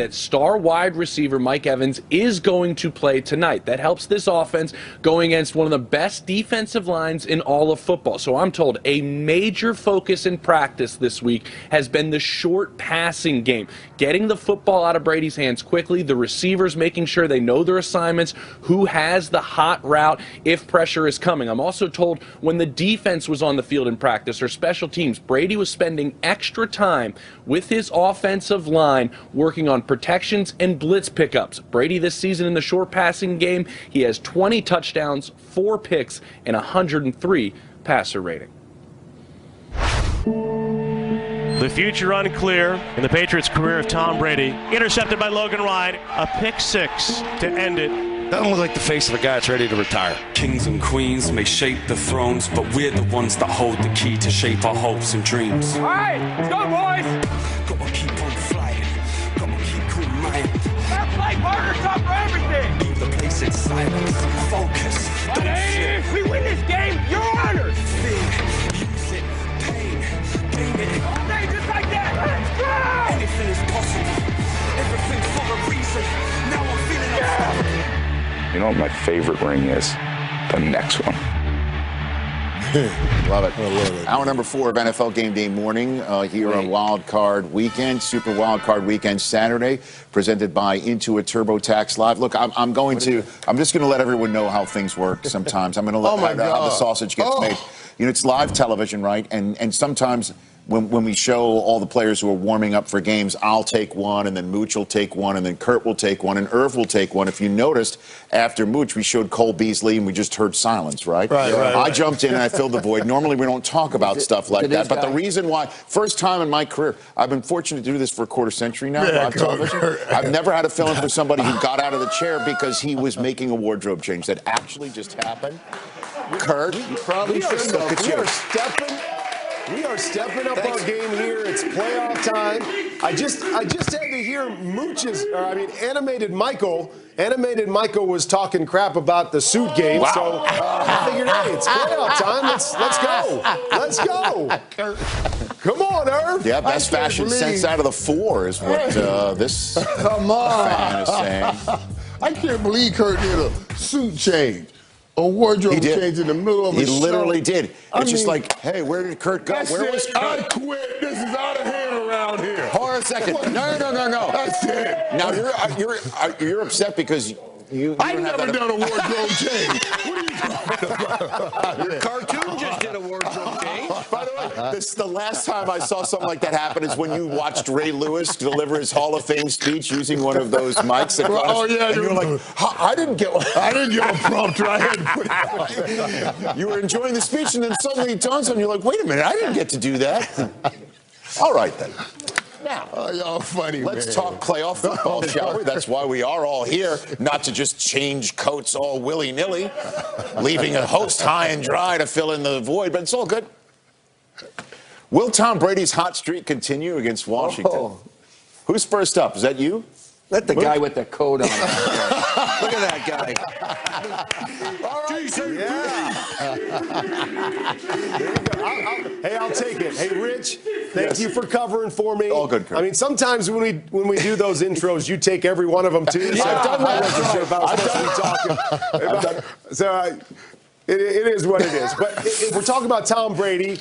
that star wide receiver Mike Evans is going to play tonight. That helps this offense going against one of the best defensive lines in all of football. So I'm told a major focus in practice this week has been the short passing game, getting the football out of Brady's hands quickly, the receivers making sure they know their assignments, who has the hot route if pressure is coming. I'm also told when the defense was on the field in practice or special teams, Brady was spending extra time with his offensive line working on protections and blitz pickups. Brady this season in the short passing game, he has 20 touchdowns, 4 picks, and 103 passer rating. The future unclear in the Patriots' career of Tom Brady. Intercepted by Logan Ryan. A pick 6 to end it. Doesn't look like the face of a guy that's ready to retire. Kings and queens may shape the thrones, but we're the ones that hold the key to shape our hopes and dreams. All right, let's go, boys. Gotta keep on flying. Gotta keep cool mind. Fair play, partner, top for everything. Leave the place in silence. Focus. If we win this game, you're honored. Fear, use it, pain, gain it. All day, just like that. Let's go. Anything is possible. Everything for a reason. Now I'm feeling unstoppable. You know what my favorite ring is? The next one. Love it. I love it. Hour number 4 of NFL Game Day morning here on Wild Card Weekend, Super Wild Card Weekend Saturday, presented by Intuit TurboTax Live. Look, I'm just going to let everyone know how things work sometimes. I'm going to let how the sausage gets made. You know, it's live television, right? And sometimes when we show all the players who are warming up for games, I'll take one, and then Mooch will take one, and then Kurt will take one, and Irv will take one. If you noticed, after Mooch, we showed Cole Beasley, and we just heard silence, right? Right. I jumped in, and I filled the void. Normally, we don't talk about stuff like that, but the reason why, first time in my career, I've been fortunate to do this for a quarter century now, live television. I've never had a fill-in for somebody who got out of the chair because he was making a wardrobe change. That actually just happened. Kurt, you probably should look at you. We are stepping up our game here. It's playoff time. I just had to hear Animated Michael. Animated Michael was talking crap about the suit game. Wow. So I figured, hey, it's playoff time. Let's go. Come on, Irv. Yeah, best fashion sense out of the 4 is what this fan is saying. I can't believe Kurt did a suit change. A wardrobe change in the middle of a show. He literally did. It's just like, hey, where did Kurt go? Where was Kurt? I quit. This is out of hand around here. Hold on a second. No. That's it. Now you're upset because I've never done a wardrobe change. What are you talking about? Your cartoon just did a wardrobe change. By the way, this is the last time I saw something like that happen is when you watched Ray Lewis deliver his Hall of Fame speech using one of those mics. And you were like, I didn't get a prompter. I had to put it on. You were enjoying the speech, and then suddenly it dawns on you, like, wait a minute, I didn't get to do that. All right, then. Now, y'all funny, let's talk playoff football, shall we? That's why we are all here, not to just change coats all willy-nilly, leaving a host high and dry to fill in the void, but it's all good. Will Tom Brady's hot streak continue against Washington? Oh. Who's first up? Is that you? Let the guy with the coat on. Look at that guy. All right, Hey, I'll take it. Hey, Rich, thank you for covering for me. All good, Kurt. I mean, sometimes when we do those intros, you take every one of them too. So I've done that. I wasn't sure if I was supposed to be talking. So it is what it is. But if we're talking about Tom Brady,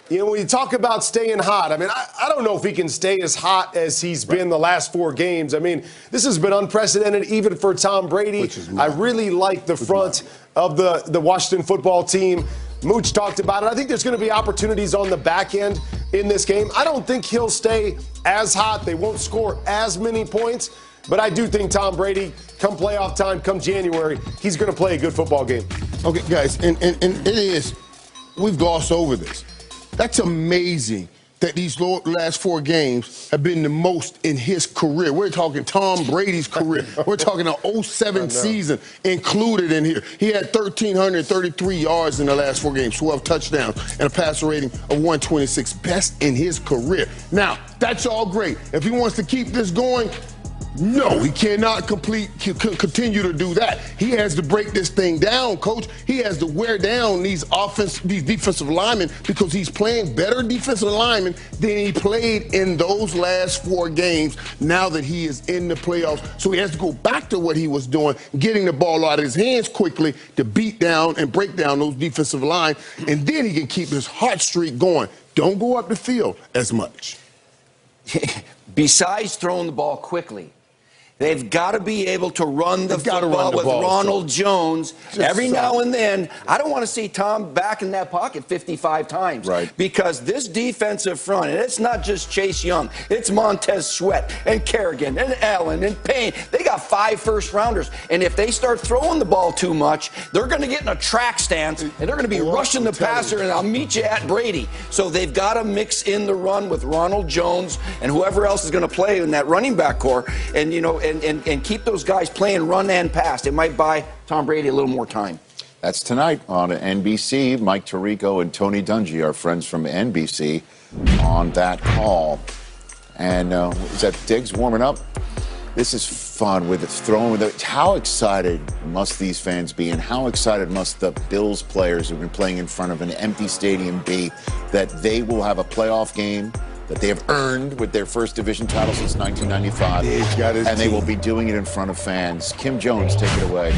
you know, when you talk about staying hot, I mean, I don't know if he can stay as hot as he's been the last 4 games. I mean, this has been unprecedented even for Tom Brady. I really like the front of the Washington football team. Mooch talked about it. I think there's going to be opportunities on the back end in this game. I don't think he'll stay as hot. They won't score as many points. But I do think Tom Brady, come playoff time, come January, he's going to play a good football game. Okay, guys, and it is, we've glossed over this. That's amazing that these last 4 games have been the most in his career. We're talking Tom Brady's career. We're talking an 07 season included in here. He had 1,333 yards in the last 4 games, 12 touchdowns, and a passer rating of 126, best in his career. Now, that's all great. If he wants to keep this going, No, he cannot continue to do that. He has to break this thing down, Coach. He has to wear down these defensive linemen because he's playing better defensive linemen than he played in those last 4 games now that he is in the playoffs. So he has to go back to what he was doing, getting the ball out of his hands quickly to beat down and break down those defensive line, and then he can keep his hot streak going. Don't go up the field as much. Besides throwing the ball quickly, they've got to be able to run the football with Ronald Jones every now and then. I don't want to see Tom back in that pocket 55 times. Right. Because this defensive front, and it's not just Chase Young, it's Montez Sweat and Kerrigan and Allen and Payne. They got 5 first-rounders. And if they start throwing the ball too much, they're going to get in a track stance, and they're going to be rushing the passer, and I'll meet you at Brady. So they've got to mix in the run with Ronald Jones and whoever else is going to play in that running back core. And, you know, and keep those guys playing run and pass. It might buy Tom Brady a little more time. That's tonight on NBC. Mike Tirico and Tony Dungy, our friends from NBC, on that call. And is that Diggs warming up? This is fun with it, throwing with it. How excited must these fans be, and how excited must the Bills players who've been playing in front of an empty stadium be that they will have a playoff game that they have earned with their first division title since 1995, and they will be doing it in front of fans. Kim Jones, take it away.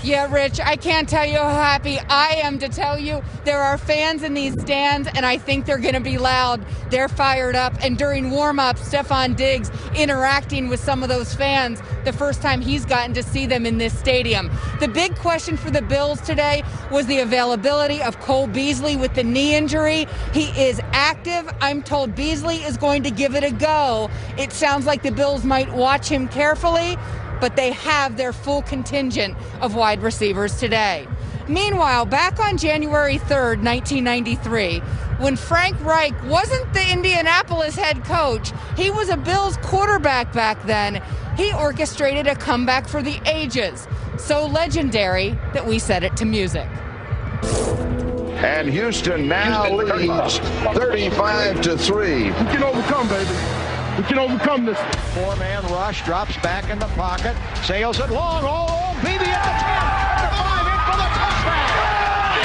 Yeah, Rich, I can't tell you how happy I am to tell you there are fans in these stands, and I think they're going to be loud. They're fired up, and during warm-up, Stephon Diggs interacting with some of those fans the first time he's gotten to see them in this stadium. The big question for the Bills today was the availability of Cole Beasley with the knee injury. He is active. I'm told Beasley is going to give it a go. It sounds like the Bills might watch him carefully, but they have their full contingent of wide receivers today. Meanwhile, back on January 3rd, 1993, when Frank Reich wasn't the Indianapolis head coach, he was a Bills quarterback back then, he orchestrated a comeback for the ages. So legendary that we set it to music. And Houston now leads 35-3. We can overcome, baby. We can overcome this. 4-man rush, drops back in the pocket, sails it long, all along, BB at the 10, the 5, in for the touchdown.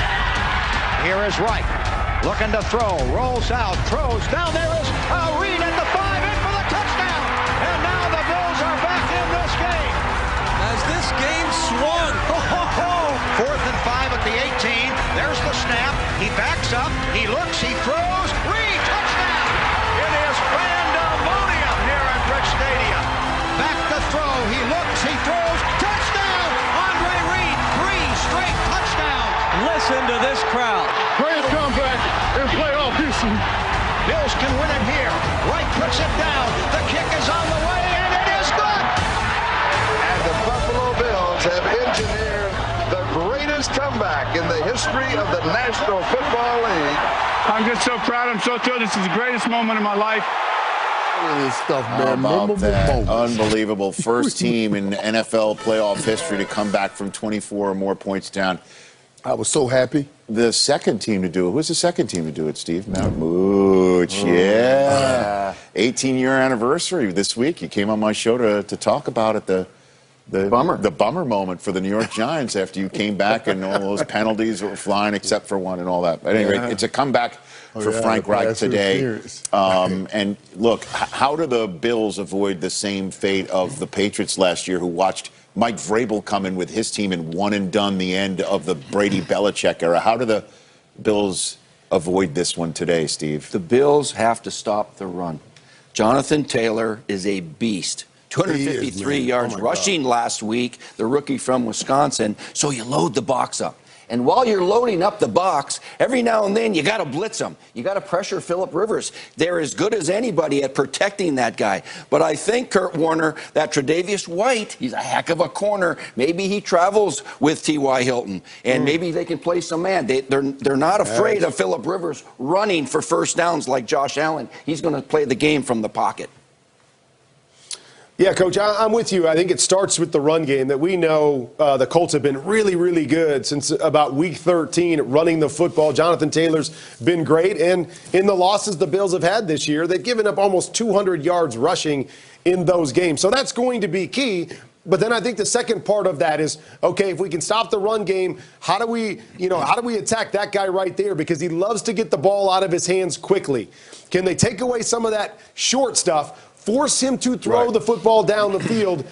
Here is Wright, looking to throw, rolls out, throws, down there is Reed at the 5, in for the touchdown. And now the Bills are back in this game. As this game swung. 4th and 5 at the 18, there's the snap, he backs up, he looks, he throws, Reed, touchdown. It is pandemonium here at Rich Stadium. Back to throw, he looks, he throws, touchdown! Andre Reed, 3 straight touchdowns. Listen to this crowd. Great comeback in playoff history. Bills can win it here. Wright puts it down. The kick is on the way, and it is good. And the Buffalo Bills have engineered the greatest comeback in the history of the National Football League. I'm just so proud. I'm so thrilled. This is the greatest moment of my life. Stuff, How man. about that? Unbelievable. First team in NFL playoff history to come back from 24 or more points down. I was so happy. The second team to do it. Who's the second team to do it, Steve? Mount Mooch, yeah. 18-year anniversary this week. You came on my show to talk about it. The bummer moment for the New York Giants after you came back and all those penalties were flying except for one and all that. But anyway, it's a comeback for Frank Reich today. And look, how do the Bills avoid the same fate of the Patriots last year, who watched Mike Vrabel come in with his team and one and done the end of the Brady-Belichick era? How do the Bills avoid this one today, Steve? The Bills have to stop the run. Jonathan Taylor is a beast. 253 yards rushing last week, the rookie from Wisconsin. So you load the box up. And while you're loading up the box, every now and then you got to blitz them. You got to pressure Phillip Rivers. They're as good as anybody at protecting that guy. But I think, Kurt Warner, that Tre'Davious White, he's a heck of a corner. Maybe he travels with T.Y. Hilton, and maybe they can play some man. They're not afraid of Phillip Rivers running for first downs like Josh Allen. He's going to play the game from the pocket. Yeah, Coach, I'm with you. I think it starts with the run game that we know the Colts have been really, really good since about week 13 at running the football. Jonathan Taylor's been great. And in the losses the Bills have had this year, they've given up almost 200 yards rushing in those games. So that's going to be key. But then I think the second part of that is, okay, if we can stop the run game, how do we attack that guy right there? Because he loves to get the ball out of his hands quickly. Can they take away some of that short stuff? Force him to throw the football down the field